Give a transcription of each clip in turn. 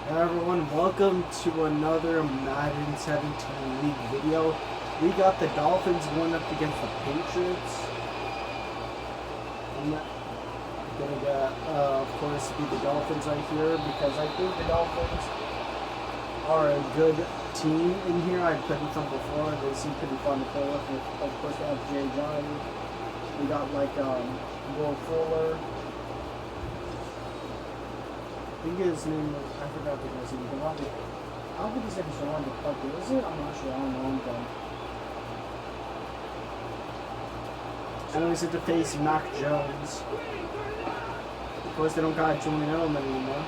Hi everyone, welcome to another Madden 17 League video. We got the Dolphins going up against the Patriots. I'm gonna get, of course, be the Dolphins right here because I think the Dolphins are a good team in here. I've played with them before. They seem pretty fun to play with. Of course, we have Jay Johnny. We got Will Fuller. I think his name was, I forgot the guy's name. I don't think his name is Ron Parker, is it? I'm not sure. I don't know him though. And then we set to face Mac Jones. Of course, they don't got Julian Edelman anymore.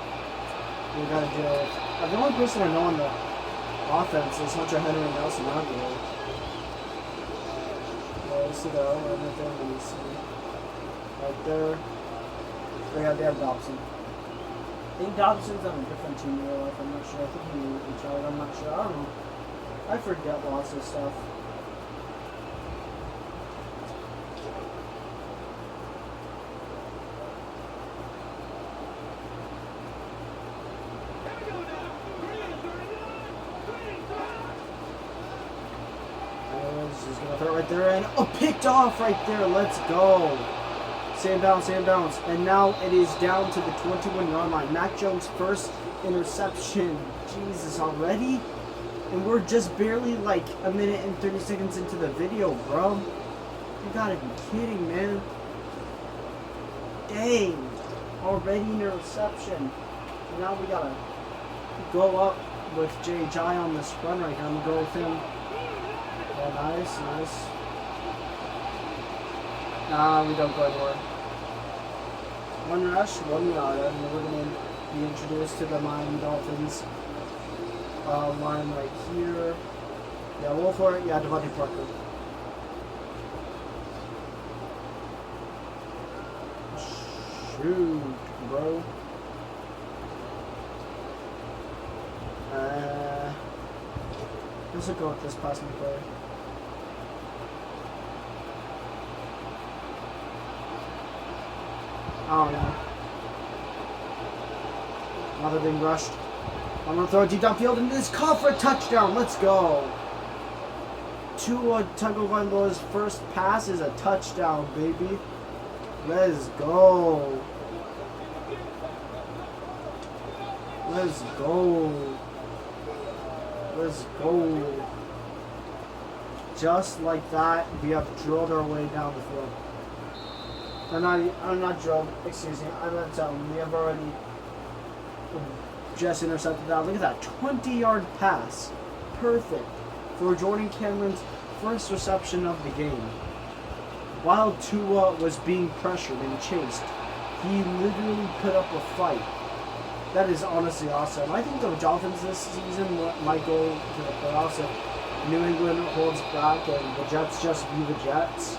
We gotta deal with. The only person I know on the offense is Hunter Henry and Nelson Aguilar. Yeah, you see the O and everything, and you see right there. They have Dobson. I think Dobson's on a different team in real life. I'm not sure. I think he retired. I'm not sure. I don't know. I forget lots of stuff. He's gonna throw it right there and picked off right there. Let's go. Same bounce. And now it is down to the 21-yard line. Mac Jones' first interception. Jesus, already? And we're just barely like a minute and 30 seconds into the video, bro. You gotta be kidding, man. Dang. Already an interception. Now we gotta go up with J.J. on this run right here. I'm gonna go with him. Yeah, nice. Nah, we don't go anywhere. One rush, 1 yard, and we're going to be introduced to the Miami Dolphins line right here. Yeah, roll for it. Yeah, Devontae Parker. Shoot, bro. Let's go with this passing play. Oh no. Another being rushed. I'm gonna throw it deep downfield and it's caught for a touchdown. Let's go. Tua Tagovailoa's first pass is a touchdown, baby. Let's go. Let's go. Let's go. Just like that, we have drilled our way down the field. I'm not drilled, excuse me. I meant we have already just intercepted that. Look at that, 20-yard pass. Perfect for Jordan Cameron's first reception of the game. While Tua was being pressured and chased, he literally put up a fight. That is honestly awesome. I think the Dolphins this season might go to the playoffs if New England holds back and the Jets just be the Jets.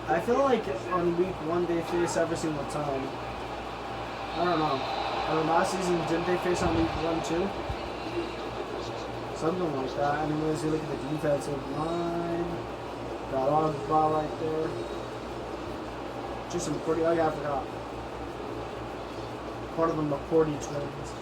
I feel like on week 1 they face every single time. I don't know. Last season, didn't they face on week 1 too? Something like that. Anyways, you look at the defensive line. Got on the ball right there. Just some pretty. Oh yeah, I forgot. Part of them are 40 twins.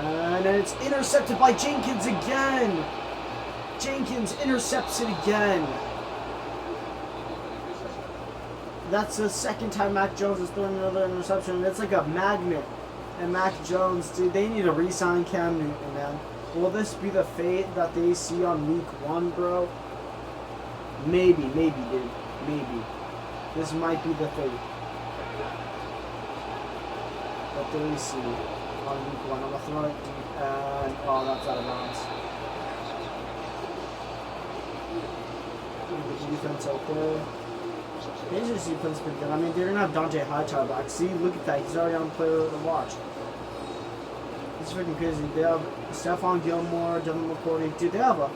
And it's intercepted by Jenkins again. Jenkins intercepts it again. That's the second time Mac Jones has thrown another interception. It's like a magnet. And Mac Jones, dude, they need to re-sign Cam Newton, man. Will this be the fate that they see on week 1, bro? Maybe, dude. Maybe. This might be the fate that they see on week 1. I'm gonna throw it deep. And, oh, that's out of bounds. The defense out there. Patriots defense pretty good. I mean, they're gonna have Dante Hightower back. See, look at that. He's already on player to watch. It's freaking crazy. They have Stephon Gilmore, Devin McCourty. Dude, they have a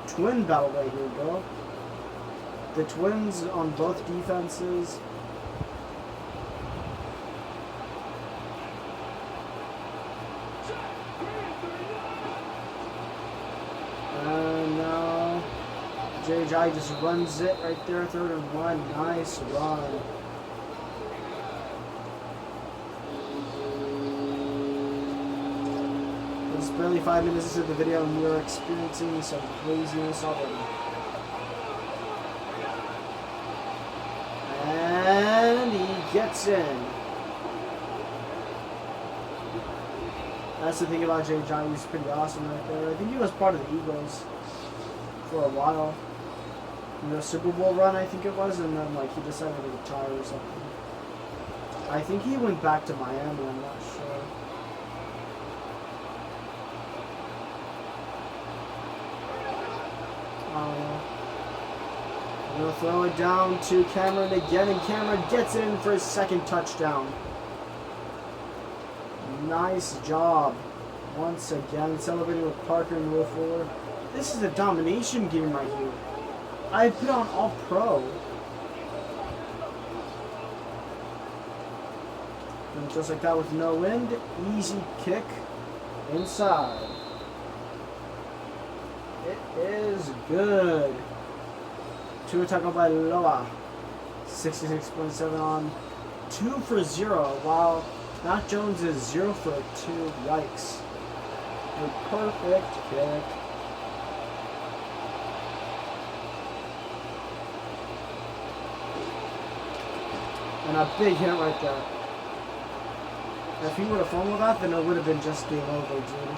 twin battle right here, bro. The twins on both defenses. And now JJ just runs it right there, 3rd and 1. Nice run. It's barely 5 minutes into the video and we're experiencing some craziness already. And he gets in. That's the thing about Jay Johnny, he's pretty awesome right there. I think he was part of the Eagles for a while. You know, Super Bowl run, I think it was, and then like he decided to retire or something. I think he went back to Miami, I'm not sure. I'm gonna throw it down to Cameron again, and Cameron gets in for his 2nd touchdown. Nice job. Once again, celebrating with Parker and Will Fuller. This is a domination game right here. I put on all pro. And just like that with no wind, easy kick inside. It is good. 2 tackle by Loa. 66.7 on. 2 for 0, while Matt Jones is 0 for 2. Yikes. A perfect kick. And a big hit right there. If he would have fumbled that, then it would have been just game over, dude.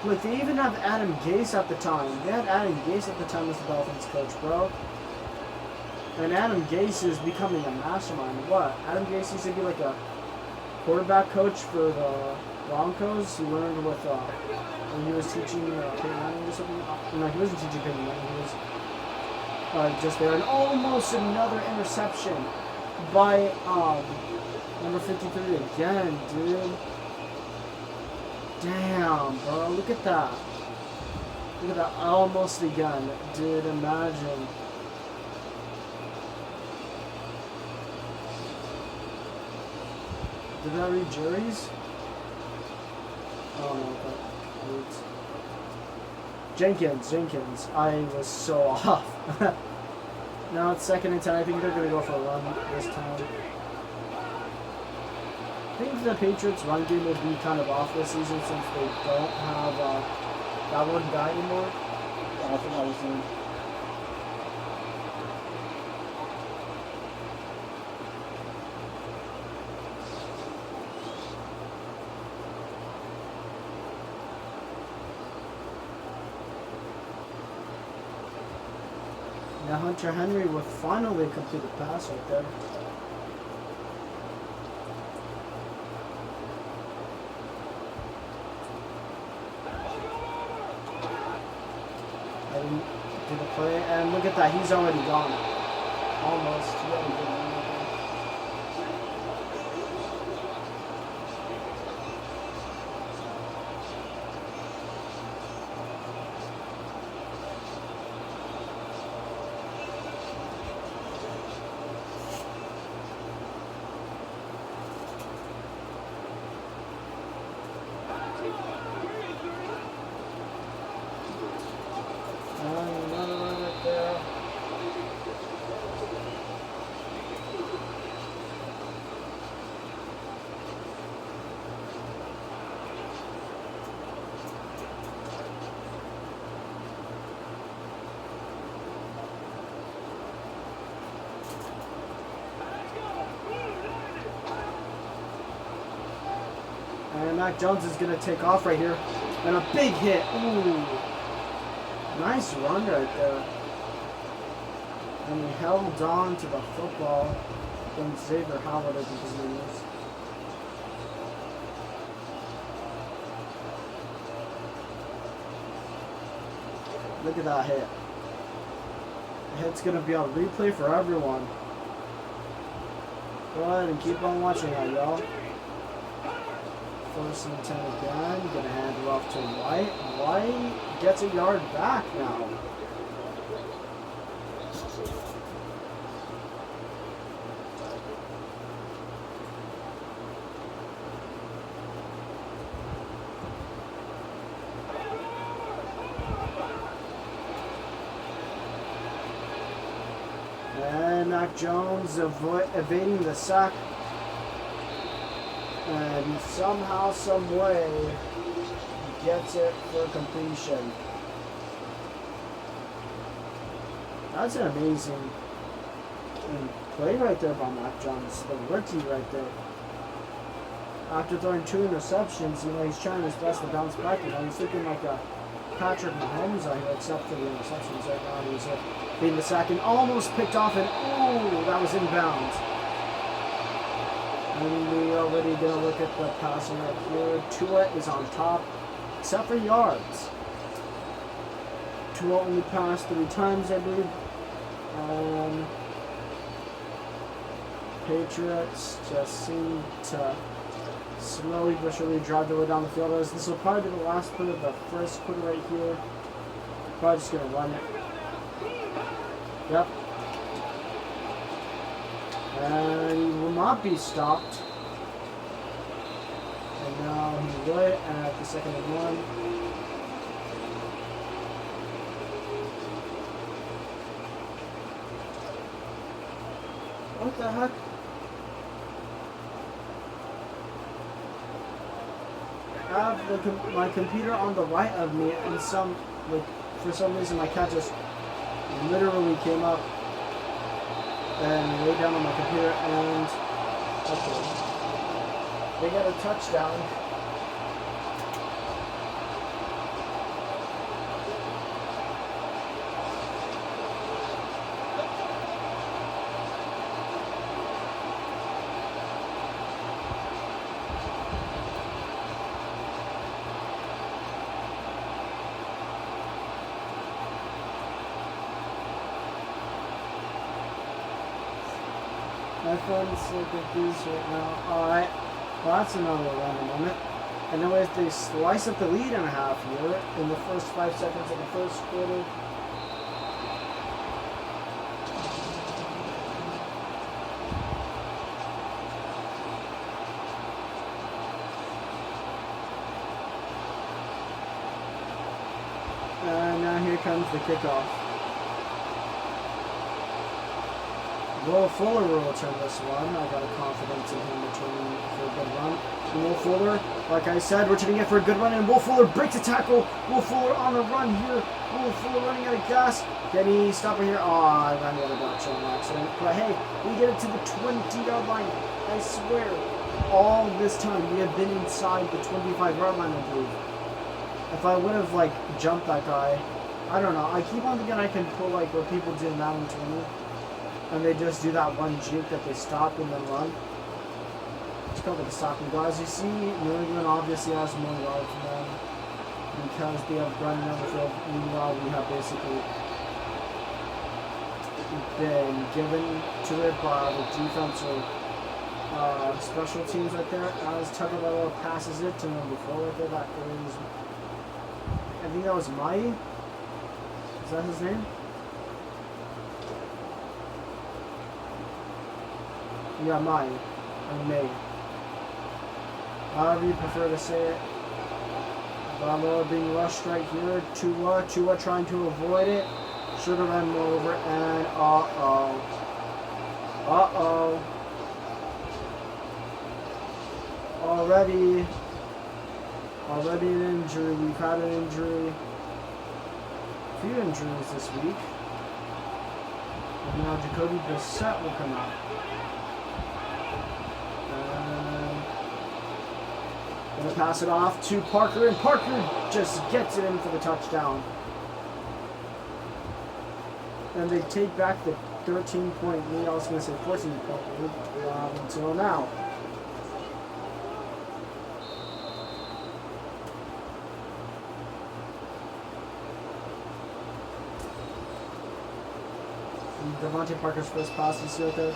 Look, they even have Adam Gase at the time. They had Adam Gase at the time as the Dolphins coach, bro. And Adam Gase is becoming a mastermind. What? Adam Gase used to be like a quarterback coach for the Broncos. He learned with, when he was teaching Peyton Manning or something. No, he wasn't teaching Peyton Manning. He was just there. And almost another interception by number 53 again, dude. Damn, bro. Look at that. Look at that. Almost again. Dude, imagine. Did I read juries? Oh no, but Jenkins. I was so off. Now it's 2nd and 10. I think they're going to go for a run this time. I think the Patriots' run game will be kind of off this season since they don't have that one guy anymore. Yeah, I think I was saying. Now Hunter Henry will finally complete a pass right there. I didn't do the play, and look at that, he's already gone. Almost. He already did one. And Mac Jones is going to take off right here. And a big hit. Ooh. Nice run right there. And he held on to the football. And Xavier Howard, I think his name is. Look at that hit. It's going to be on replay for everyone. Go ahead and keep on watching that, y'all. First and 10 again. Going to hand it off to White. White gets a yard back now. And Mac Jones evading the sack. And somehow, some way, gets it for completion. That's an amazing play right there by Mac Jones, the rookie right there. After throwing 2 interceptions, he's trying his best to bounce back. He's looking like a Patrick Mahomes out here, except for the interceptions right now. He's being the sack and almost picked off, and oh, that was inbounds. And we already gonna look at the passing right here. Tua is on top, except for yards. Tua only passed 3 times, I believe. Patriots just seem to slowly but surely drive their way down the field. This will probably be the last play of the first quarter right here. Probably just gonna run it. Yep. And he will not be stopped. And now he would at the 2nd and 1. What the heck? I have my computer on the right of me, and for some reason my cat just literally came up and laid down on my computer, and okay, they got a touchdown. My phone's so confused right now. Alright, well, that's another random moment. Anyways, they slice up the lead in a half here in the first 5 seconds of the first quarter. And now here comes the kickoff. Will Fuller will return this one. I got a confidence in him returning for a good run. And Will Fuller, like I said, returning it for a good run. And Will Fuller breaks a tackle. Will Fuller on the run here. Will Fuller running out of gas. Can he stop it here? Oh, I ran the other direction on accident. But hey, we get it to the 20-yard line. I swear, all this time we have been inside the 25-yard line, I believe. If I would have, jumped that guy, I don't know. I keep on thinking I can pull, what people do in Madden 20. And they just do that one juke that they stop and then run. It's called the stopping go. As you see, New England obviously has more yards than them because they have running on the field. Meanwhile, we have basically been given to it by the defense or special teams right there. As Tagovailoa passes it to number 4 right there, that is, I think that was Mai. Is that his name? Yeah, Mai. Or May. However you prefer to say it. Balboa being rushed right here. Tua trying to avoid it. Should have run more over. And uh-oh. Uh-oh. Already an injury. We've had an injury. A few injuries this week. And now Jacoby Brissett will come out. Gonna pass it off to Parker, and Parker just gets it in for the touchdown. And they take back the 13-point lead. I was gonna say 14-point lead until now. Devontae Parker's first pass. You see right there?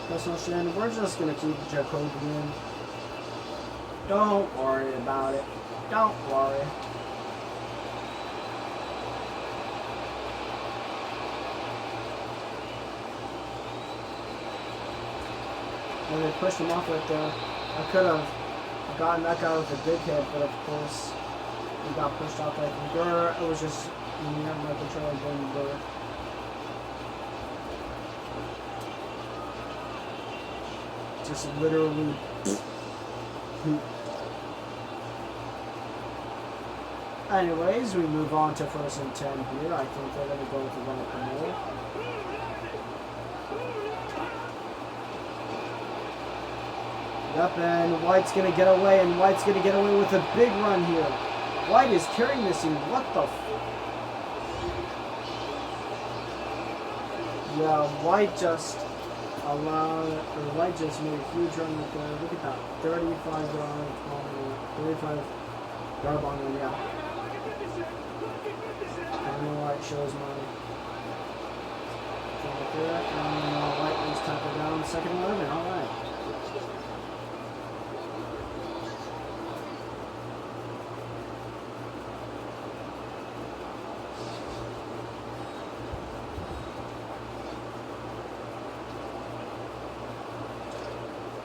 Personal shin. We're just going to keep Jacoby in. Don't worry about it. Don't worry. And they pushed him off right there. I could have gotten that guy with a big hit, but of course he got pushed off like Gurr. It was just my controller going Gurr. Just literally. Anyways, we move on to 1st and 10 here. I think they're going to go with the run up the middle. Yep, and White's going to get away, and White's going to get away with a big run here. White is carrying this thing. What the Yeah, White just White just made a huge run right there. Look at that. 35 yard line, yeah. And White shows money. Right there, and White was tackled down. 2nd and 11, alright.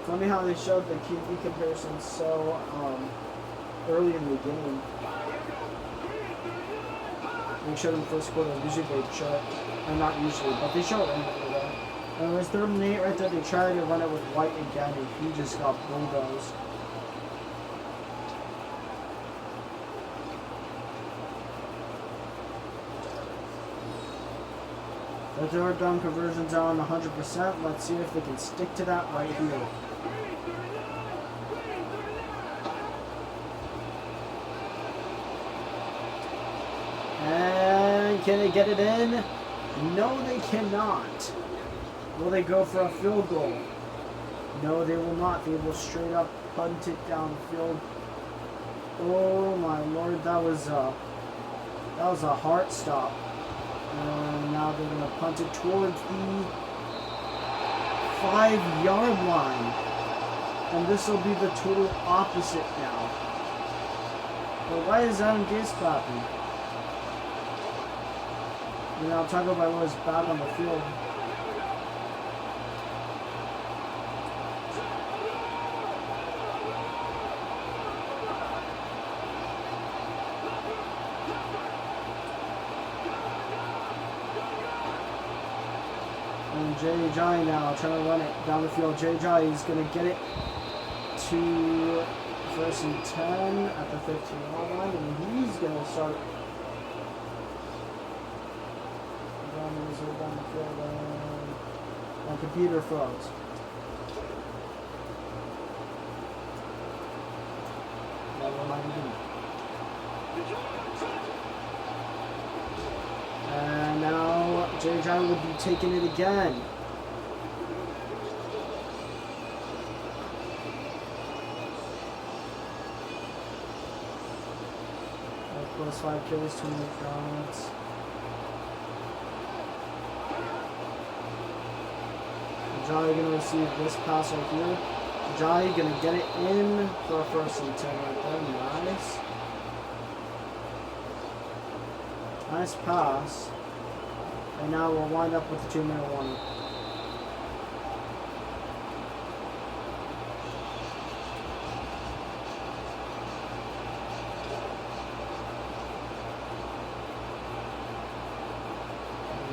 Funny how they showed the QB comparisons so early in the game. They showed in the 1st quarter. Usually they show it, or not usually, but they show it anyway. It was 3rd and 8 right there. They tried to run it with White again, and he just got bulldozed. The 3rd down conversions are on 100%. Let's see if they can stick to that right here. And can they get it in? No, they cannot. Will they go for a field goal? No, they will not. They will straight up punt it downfield. Oh my lord, that was a heart stop. And now they're going to punt it towards the 5-yard line. And this will be the total opposite now. But why is Adam Gase clapping? You know, Taco Bailoa is back on the field. And Jay Jai now trying to run it down the field. Jay Jai is going to get it to 1st and 10 at the 15-yard line, and he's going to start down the field, and my computer froze. Never mind again. And now Jay Jai will be taking it again. Plus 5 carries, 28 yards. Jai gonna receive this pass right here. Jai gonna get it in for a 1st and 10 right there. Nice. Nice pass. And now we'll wind up with the 2-minute warning.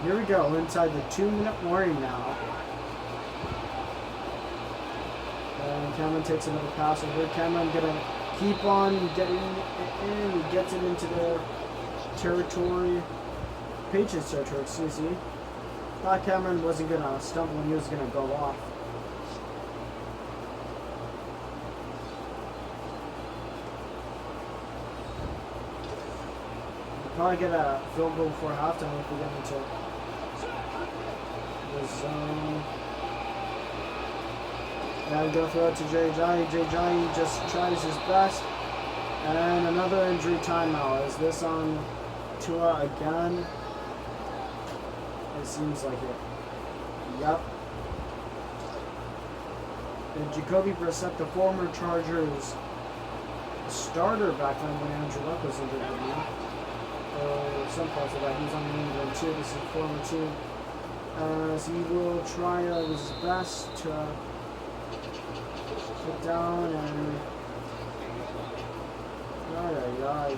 Here we go, inside the 2-minute warning now. And Cameron takes another pass over. Cameron gonna keep on getting it in. He gets it into their territory. Patriots territory, excuse me. Thought Cameron wasn't gonna stumble and he was gonna go off. We'll probably get a field goal before halftime if we get into the zone. Now we go throw it to Jay Jai. Jay Jai just tries his best. And another injury timeout. Is this on Tua again? It seems like it. Yep. And Jacoby Brissett, the former Chargers starter back then when Andrew Luck was injured, I believe. Or some parts of that. He was on the England too. This is former too. As he will try his best to put down and ay.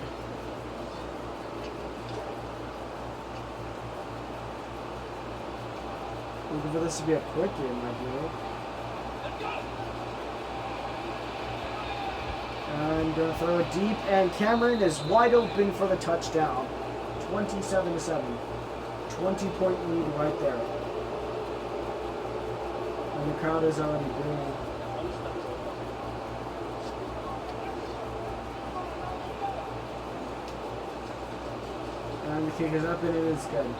Looking for this to be a quick game, I feel. And gonna throw it deep, and Cameron is wide open for the touchdown. 27-7. 20-point lead right there. And the crowd is already booing. And the kick is up, and it is good.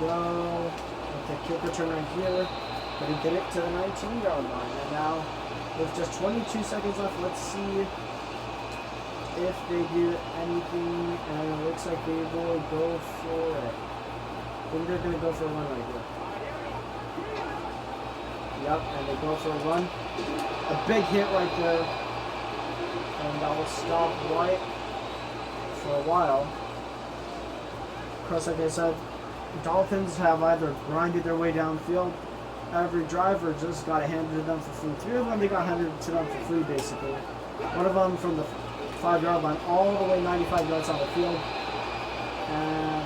Go. Okay, kick return right here. But he did it to the 19-yard line. And now, with just 22 seconds left, let's see if they do anything. And it looks like they will go for it. I think they're going to go for a run right here. Yep, and they go for a run. A big hit right there. And that will stop right for a while. Of course, like I said, Dolphins have either grinded their way downfield every drive or just got it handed to them for free. 3 of them they got handed to them for free, basically. One of them from the 5-yard line all the way 95 yards on the field. And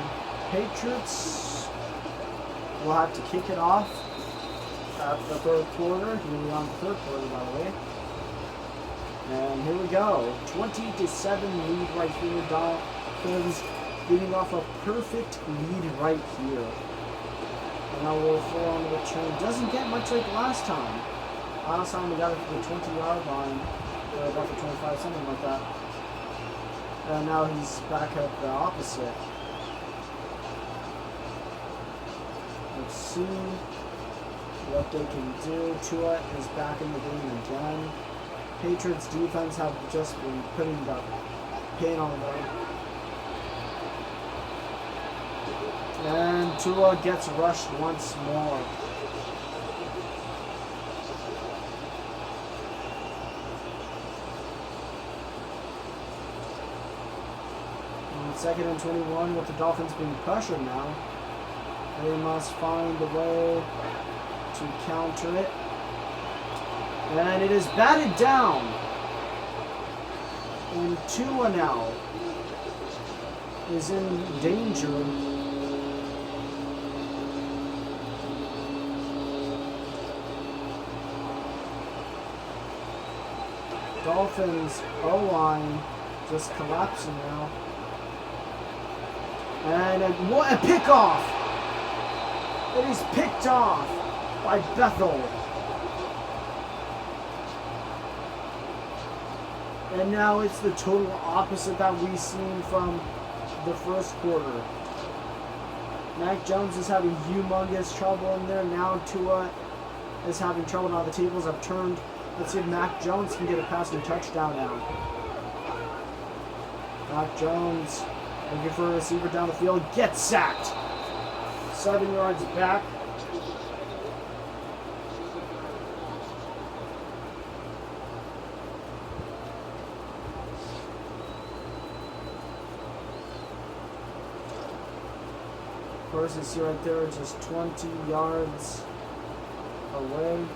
Patriots will have to kick it off at the third quarter. Here we are on the third quarter, by the way. And here we go. 20-7 lead right here. Dolphins leading off a perfect lead right here. And now we'll throw on the return. Doesn't get much like last time. Last time we got it to the 20-yard line. Or about the 25, something like that. And now he's back at the opposite. Let's see what they can do. Tua is back in the game again. Patriots defense have just been putting the pain on them. And Tua gets rushed once more. And 2nd and 21 with the Dolphins being pressured now. They must find a way to counter it. And it is batted down. And Tua now is in danger. Dolphins O-line just collapsing now. And what a pickoff! It is picked off by Bethel. And now it's the total opposite that we've seen from the first quarter. Mac Jones is having humongous trouble in there. Now Tua is having trouble. Now the tables have turned. Let's see if Mac Jones can get a passing touchdown now. Mac Jones looking for a receiver down the field. Gets sacked. 7 yards back. Of course, you see right there, just 20 yards away.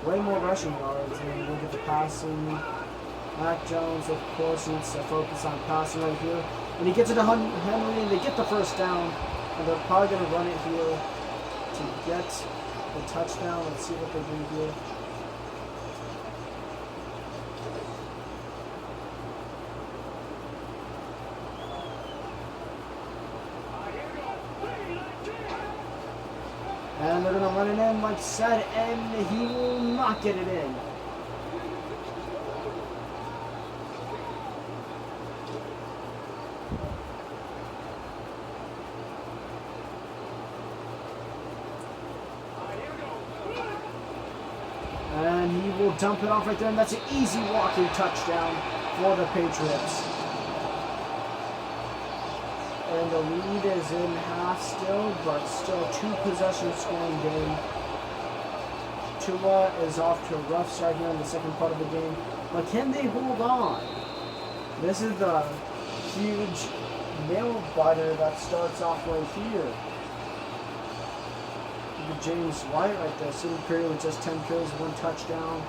Way more rushing yards, and look at the passing. Mac Jones, of course, needs to focus on passing right here. And he gets it to Henry, and they get the first down. And they're probably going to run it here to get the touchdown. Let's see what they do here. And they're going to run it in, like said, and he will not get it in. will dump it off right there, and that's an easy walking touchdown for the Patriots. And the lead is in half still, but still 2 possession scoring game. Tua is off to a rough start here in the second part of the game, but can they hold on? This is the huge nail biter that starts off right here. Look at James White right there, single career with just 10 kills, 1 touchdown.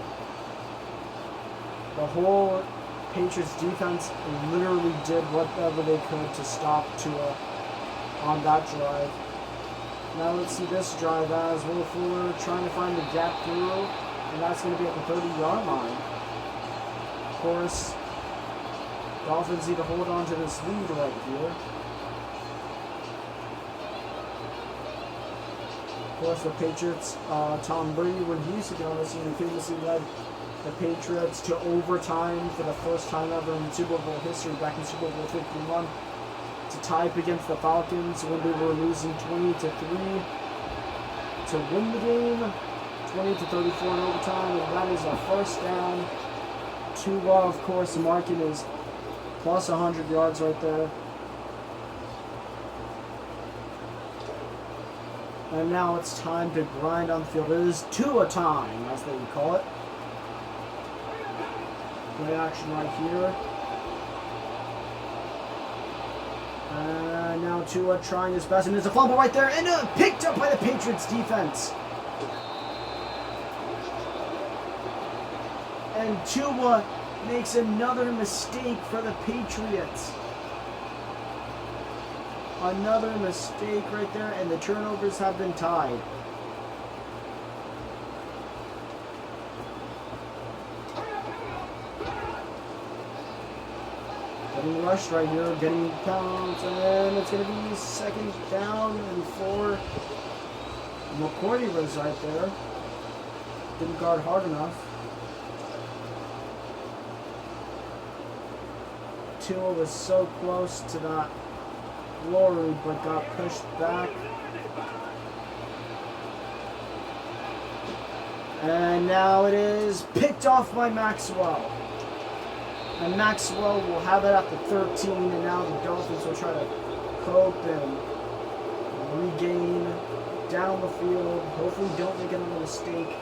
The whole Patriots defense literally did whatever they could to stop Tua on that drive. Now let's see this drive as Will Fuller trying to find the gap through, and that's going to be at the 30-yard line. Of course, Dolphins need to hold on to this lead right here. Of course, the Patriots, Tom Brady, when he used to be on this team, famously led the Patriots to overtime for the first time ever in Super Bowl history back in Super Bowl 51 to tie up against the Falcons when they were losing 20-3 to win the game, 20-34 in overtime, and that is a first down. Tua, of course, marking is plus 100 yards right there. And now it's time to grind on the field. It is Tua time, as they would call it. Play action right here. And now Tua trying his best, and there's a fumble right there, and picked up by the Patriots defense. And Tua makes another mistake for the Patriots. Another mistake right there, and the turnovers have been tied. Getting rushed right here, getting pounced, and it's going to be second down and 4. McCourty was right there. Didn't guard hard enough. Tua was so close to that glory, but got pushed back. And now it is picked off by Maxwell. And Maxwell will have it at the 13, and now the Dolphins will try to cope and regain down the field. Hopefully don't make another mistake.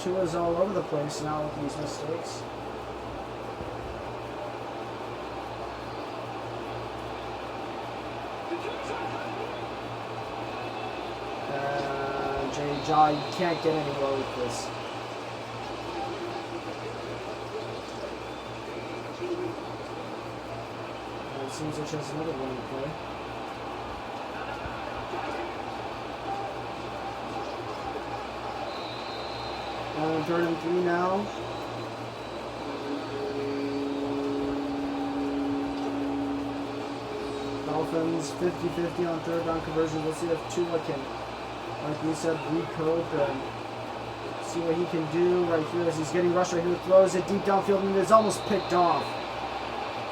Tua's all over the place now with these mistakes. Jai, you can't get anywhere with this. And it seems like she has another one to play. And 3rd and 3 now. Dolphins 50-50 on 3rd down conversion. We'll see if Tua can, like we said, recoup and see what he can do right here as he's getting rushed right here. Throws it deep downfield and it's almost picked off.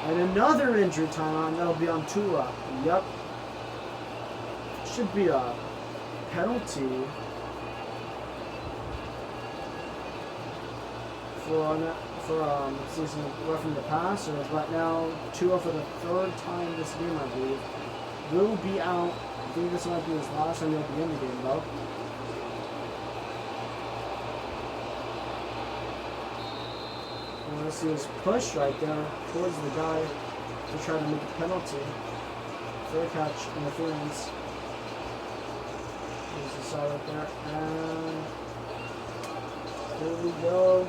And another injury timeout, that'll be on Tua. Yep. Should be a penalty for season roughing the passer. But now Tua, for the 3rd time this game, I believe, will be out. I think this might be his last time he'll be in the game, though. And let's see his push right there towards the guy to try to make a penalty. Fair catch interference. There's the side right there. And here we go.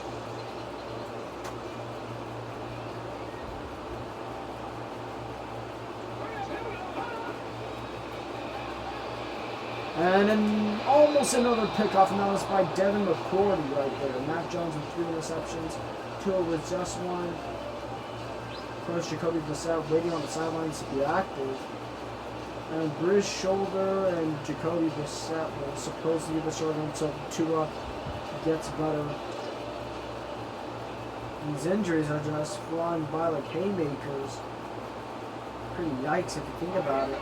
And then almost another pickoff, and that was by Devin McCourty right there. Mac Jones with 3 interceptions. Tua with just 1. Coach Jacoby Brissett waiting on the sidelines to be active. And Briz shoulder and Jacoby Brissett will supposedly be the shoulder until Tua gets better. These injuries are just flying by like haymakers. Pretty yikes if you think about it.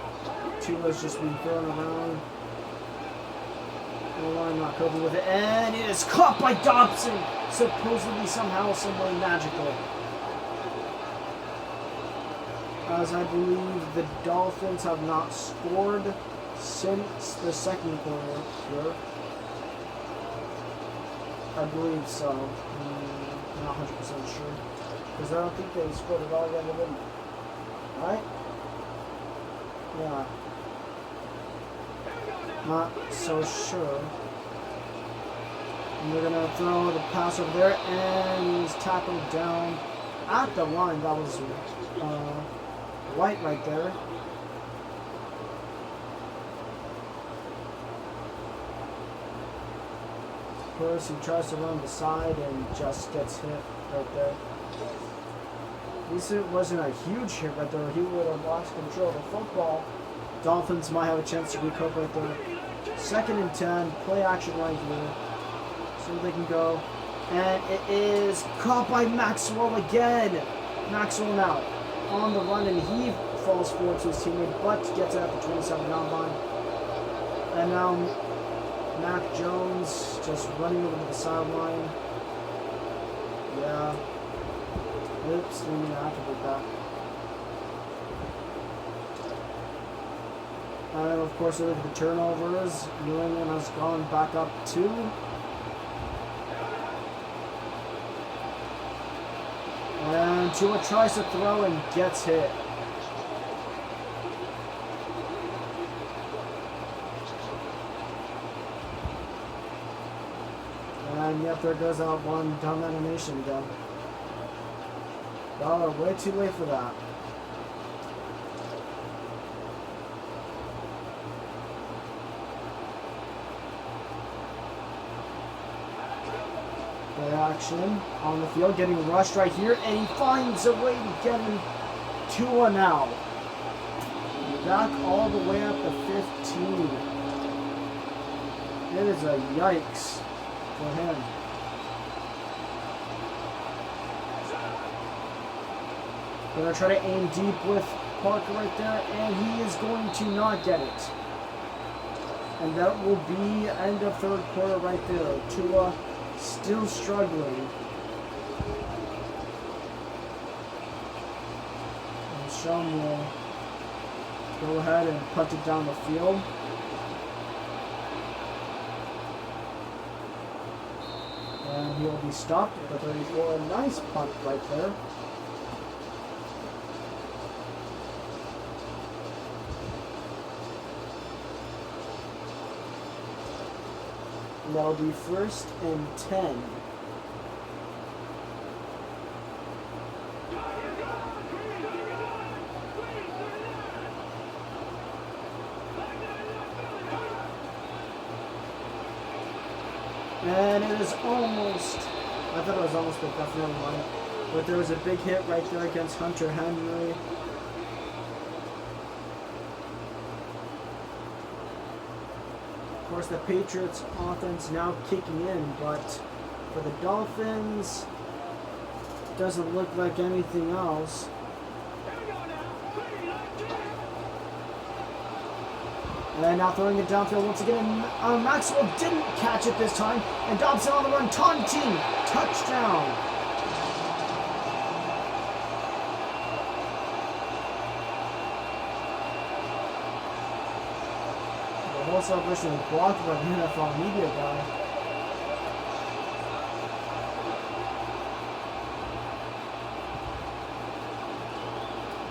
Tua's just been thrown around. The line not covered with it, and it is caught by Dobson, supposedly somehow, somewhere magical. As I believe the Dolphins have not scored since the second quarter here. I believe so. Not 100% sure. Because I don't think they scored at all yet, right? Yeah. Not so sure. And they're going to throw the pass over there, and he's tackled down at the line. That was White right there. Of course, he tries to run the side and just gets hit right there. At least it wasn't a huge hit right there. He would have lost control of the football. Dolphins might have a chance to recover right there. 2nd and 10, play action right here. So they can go. And it is caught by Maxwell again. Maxwell now on the run, and he falls forward to his teammate, but gets it at the 27-yard line. And now Mac Jones just running over to the sideline. Yeah. Oops, didn't even activate that. And of course, look at the turnovers. New England has gone back up 2. And Tua tries to throw and gets hit. And yep, there goes that one dumb animation again. Oh, way too late for that. Play action on the field, getting rushed right here, and he finds a way to get him Tua now. Back all the way up to 15. It is a yikes for him. Gonna try to aim deep with Parker right there, and he is going to not get it. And that will be end of 3rd quarter right there. Tua still struggling. And Sean will go ahead and punt it down the field. And he'll be stopped at the 34. A nice punt right there. And that'll be 1st and 10. And it is almost, I thought it was almost picked up, never mind. But there was a big hit right there against Hunter Henry. Of course, the Patriots offense now kicking in, but for the Dolphins, doesn't look like anything else. And now throwing it downfield once again. Maxwell didn't catch it this time. And Dobson on the run, taunting. Touchdown. The whole celebration was blocked by the NFL media guy.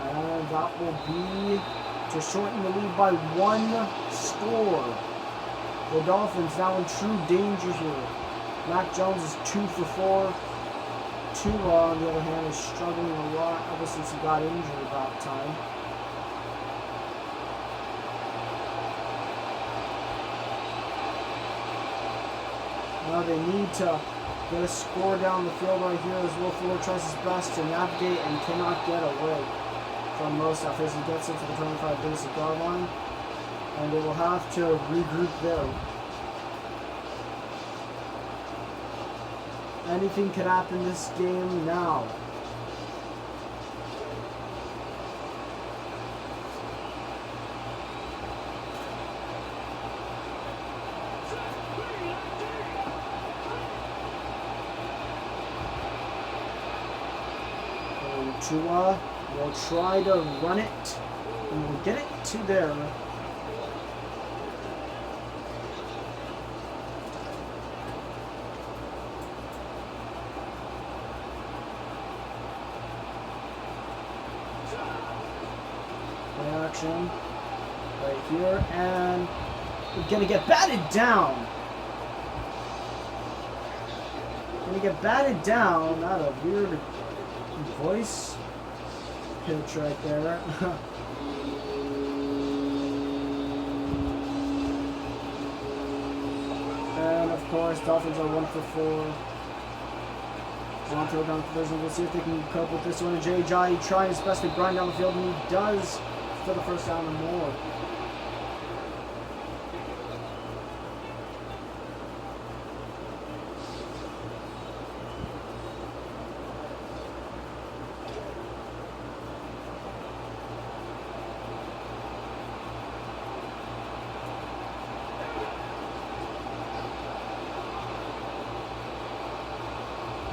And that will be to shorten the lead by 1 score. The Dolphins now in true danger here. Mac Jones is 2 for 4. Tua, on the other hand, is struggling a lot ever since he got injured about time. Now they need to get a score down the field right here as Will Fuller tries his best to navigate and cannot get away from most stuff as he gets into the 25 basic yard line, and they will have to regroup there. Anything could happen this game now. Tua will try to run it, and we'll get it to there. Play action right here, and we're gonna get batted down. Gonna get batted down. Not a weird voice pitch right there. And of course, Dolphins are 1 for 4. On throw down conversion. We'll see if they can cope with this one. And Jay Ajayi trying his best to grind down the field, and he does for the first down and more.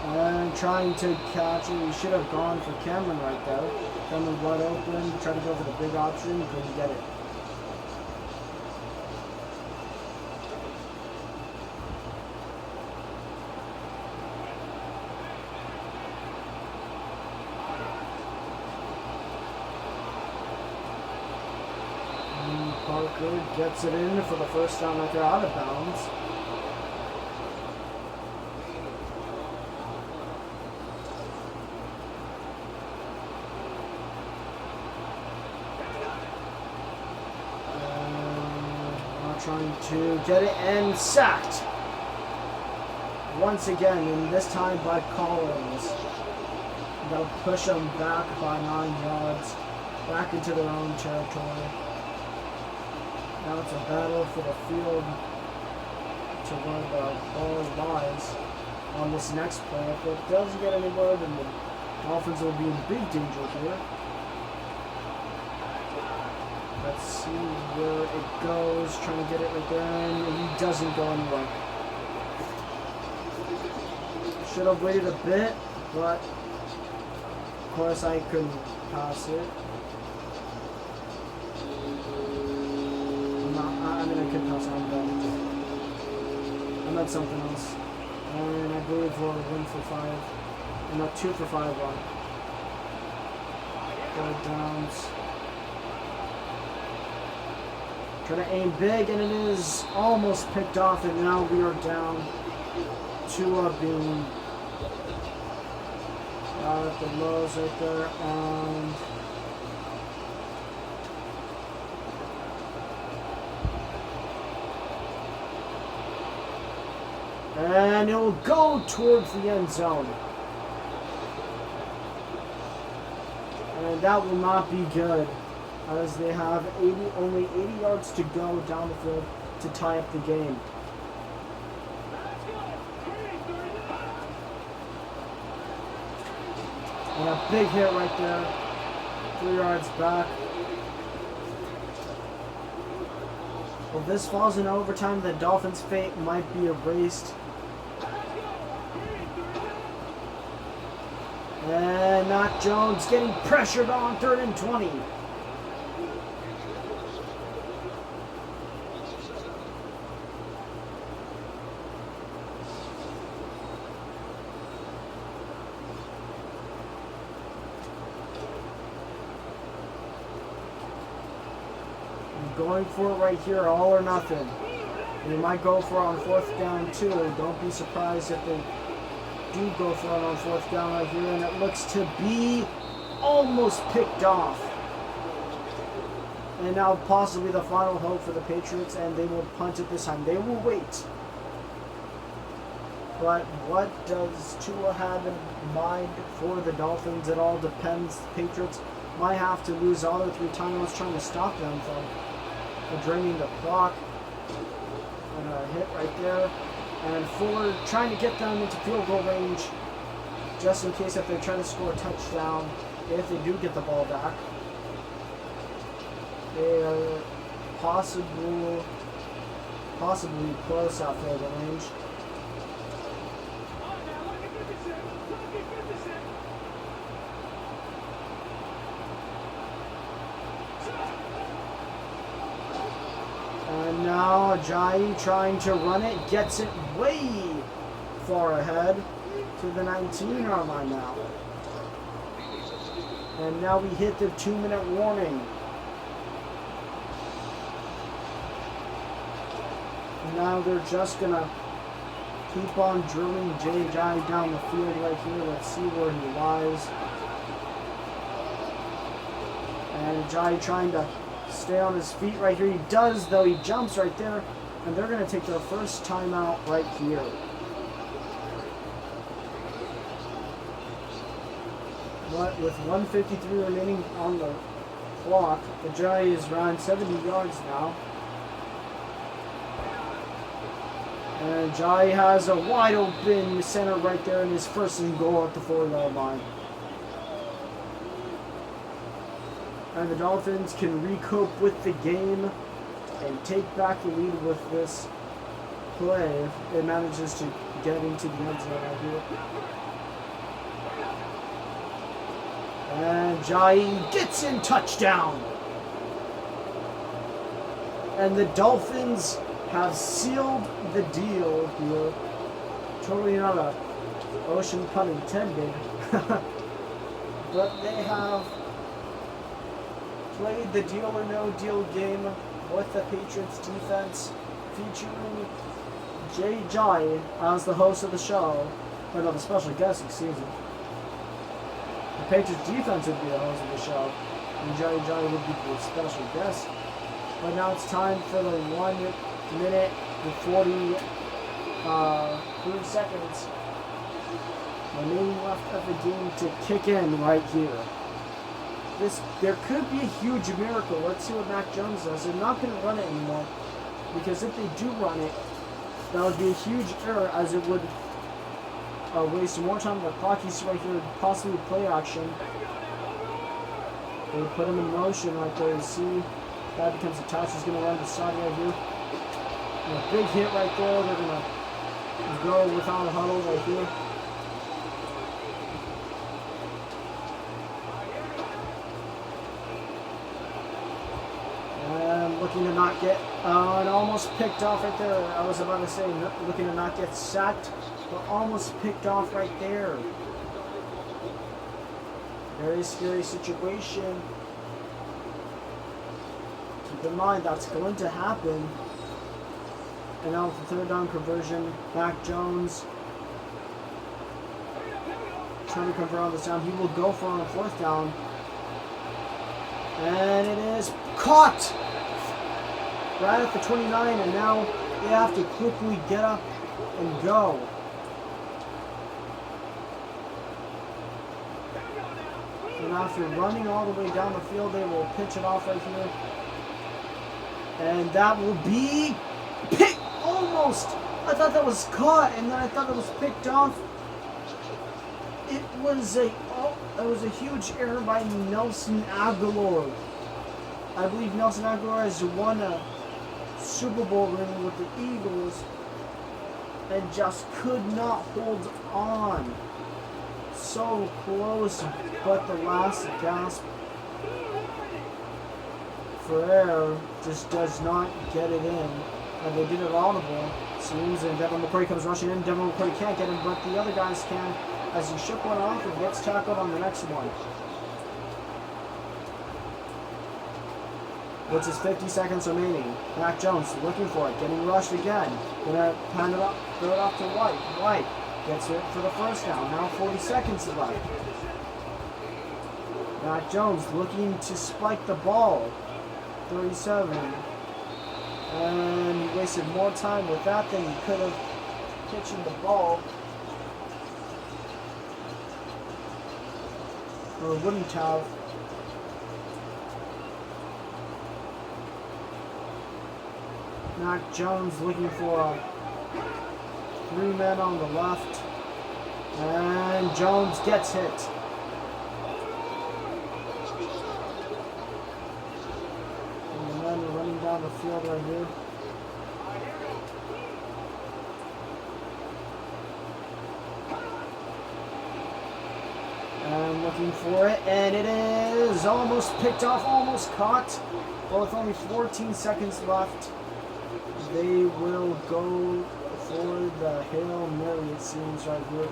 And trying to catch it. He should have gone for Cameron right there. Cameron wide open. Tried to go for the big option. Couldn't get it. And Parker gets it in for the first down right there, out of bounds. Trying to get it and sacked once again, and this time by Collins. They'll push them back by 9 yards, back into their own territory. Now it's a battle for the field to where the ball lies on this next play. If it doesn't get anywhere, then the Dolphins will be in big danger here. Let's see where it goes. Trying to get it right there, and he doesn't go anywhere. Should have waited a bit, but of course I couldn't pass it. I mean, I could pass it, but I meant something else. And I believe we're 1 for 5. And not 2 for 5 on. Third downs. Try to aim big, and it is almost picked off, and now we are down to being at the lows right there, and it will go towards the end zone. And that will not be good, as they have only 80 yards to go down the field to tie up the game. And a big hit right there, 3 yards back. Well, if this falls in overtime, the Dolphins' fate might be erased. And Mac Jones getting pressured on 3rd and 20. Going for it right here, all or nothing. They might go for it on 4th down too. Don't be surprised if they do go for it on 4th down right here, and it looks to be almost picked off. And now possibly the final hope for the Patriots, and they will punt it this time. They will wait. But what does Tua have in mind for the Dolphins? It all depends. The Patriots might have to lose all their 3 timeouts trying to stop them from draining the clock. And a hit right there. And Fuller trying to get them into field goal range, just in case if they try to score a touchdown, if they do get the ball back. They are possibly close out field goal range. now Ajayi trying to run it, gets it way far ahead to the 19-yard line now. And now we hit the 2-minute warning. And now they're just gonna keep on drilling Ajayi down the field right here. Let's see where he lies. And Ajayi trying to stay on his feet right here. He does, though. He jumps right there. And they're going to take their first timeout right here. But with 1:53 remaining on the clock, Ajayi is around 70 yards now. And Ajayi has a wide open center right there in his first and goal at the 4-yard line. And the Dolphins can recoup with the game and take back the lead with this play if it manages to get into the end zone right here. And Ajayi gets in, touchdown! And the Dolphins have sealed the deal here. Totally not a ocean pun intended. But they have played the deal or no deal game with the Patriots defense, featuring Ajayi as the host of the show, or no, the special guest, excuse me. The Patriots defense would be the host of the show, and Ajayi would be the special guest. But now it's time for the 1 minute and 43 seconds remaining left of the game to kick in right here. There could be a huge miracle. Let's see what Mac Jones does. They're not going to run it anymore, because if they do run it, that would be a huge error, as it would waste more time on the clock. You see right here, possibly play action. They put him in motion right there. You see, that becomes attached. He's going to run the side right here. And a big hit right there. They're going to go without a huddle right here. Looking to not get, and almost picked off right there. I was about to say, looking to not get sacked, but almost picked off right there. Very scary situation. Keep in mind, that's going to happen. And now with the 3rd down conversion, Mac Jones trying to convert on this down. He will go for on a 4th down. And it is caught! Right at the 29, and now they have to quickly get up and go. And after running all the way down the field, they will pitch it off right here. And that will be picked, almost. I thought that was caught, and then I thought it was picked off. It was a huge error by Nelson Aguilar. I believe Nelson Aguilar has won a Super Bowl ring with the Eagles and just could not hold on. So close, but the last gasp for air just does not get it in. And they did it audible, seems, and Devin McCourty comes rushing in. Devin McCourty can't get him, but the other guys can, as he shook one off and gets tackled on the next one. Which is 50 seconds remaining. Mac Jones looking for it, getting rushed again. Gonna hand it up, throw it off to White. White gets it for the 1st down. Now 40 seconds left. Mac Jones looking to spike the ball. 37. And he wasted more time with that than he could have pitching the ball. Or wouldn't have. Mac Jones looking for 3 men on the left. And Jones gets hit. And the men are running down the field right here. And looking for it, and it is almost picked off, almost caught. Well, with only 14 seconds left. they will go for the Hail Mary, it seems, right here.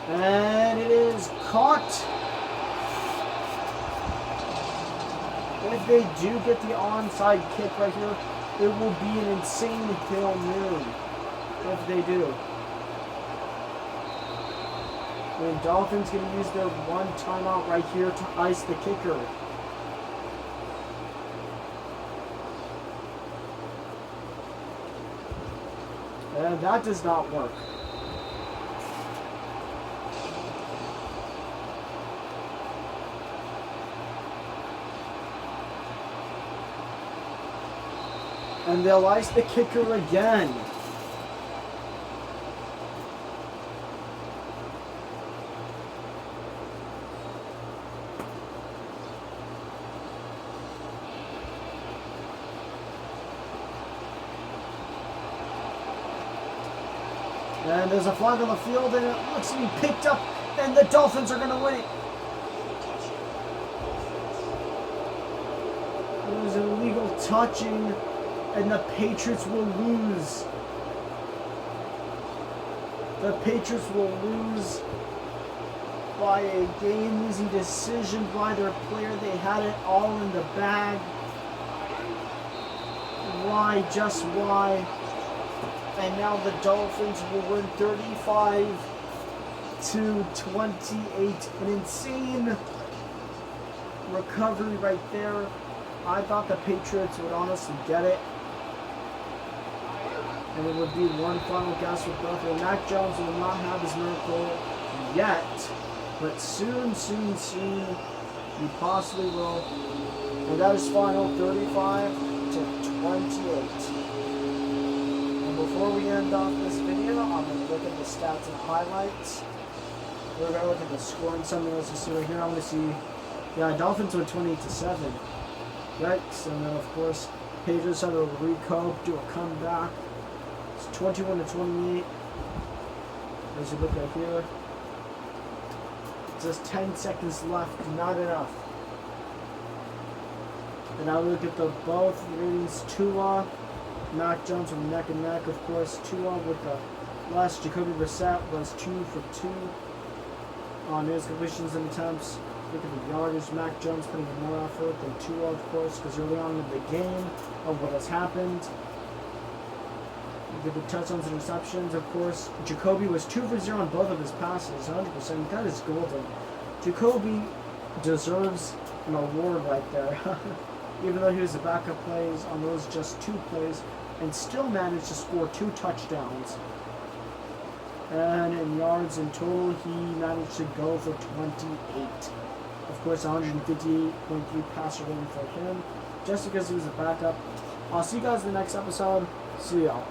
And it is caught. If they do get the onside kick right here, it will be an insane Hail Mary. If they do. And Dolphins going to use their one timeout right here to ice the kicker. And that does not work. And they'll ice the kicker again. And there's a flag on the field, and it looks to be picked up, and the Dolphins are going to win it. It was an illegal touching, and the Patriots will lose. The Patriots will lose by a game-losing decision by their player. They had it all in the bag. Why? Just why? And now the Dolphins will win 35-28. An insane recovery right there. I thought the Patriots would honestly get it. And it would be one final guess with both. And Mac Jones will not have his miracle yet. But soon, soon, soon, he possibly will. And that is final 35-28. Before we end off this video, I'm going to look at the stats and highlights. We're going to look at the scoring summary. Let's just see right here. I'm going to see, Dolphins were 28-7. Right, and then of course, Patriots had a recoup, do a comeback. It's 21-28. As you look right here, just 10 seconds left, not enough. And now we look at the both ratings. Tua, Mac Jones were neck and neck, of course. Tua with the last. Jacoby Brissett was 2 for 2 on his completions and attempts. Look at the yardage. Mac Jones putting in more effort than Tua, of course, because early on in the game of what has happened. Look at the touchdowns and receptions, of course. Jacoby was 2 for 0 on both of his passes, 100%. That is golden. Jacoby deserves an award right there. Even though he was the backup plays on those just 2 plays, and still managed to score 2 touchdowns. And in yards in total, he managed to go for 28. Of course, 158.3 passer rating for him, just because he was a backup. I'll see you guys in the next episode. See y'all.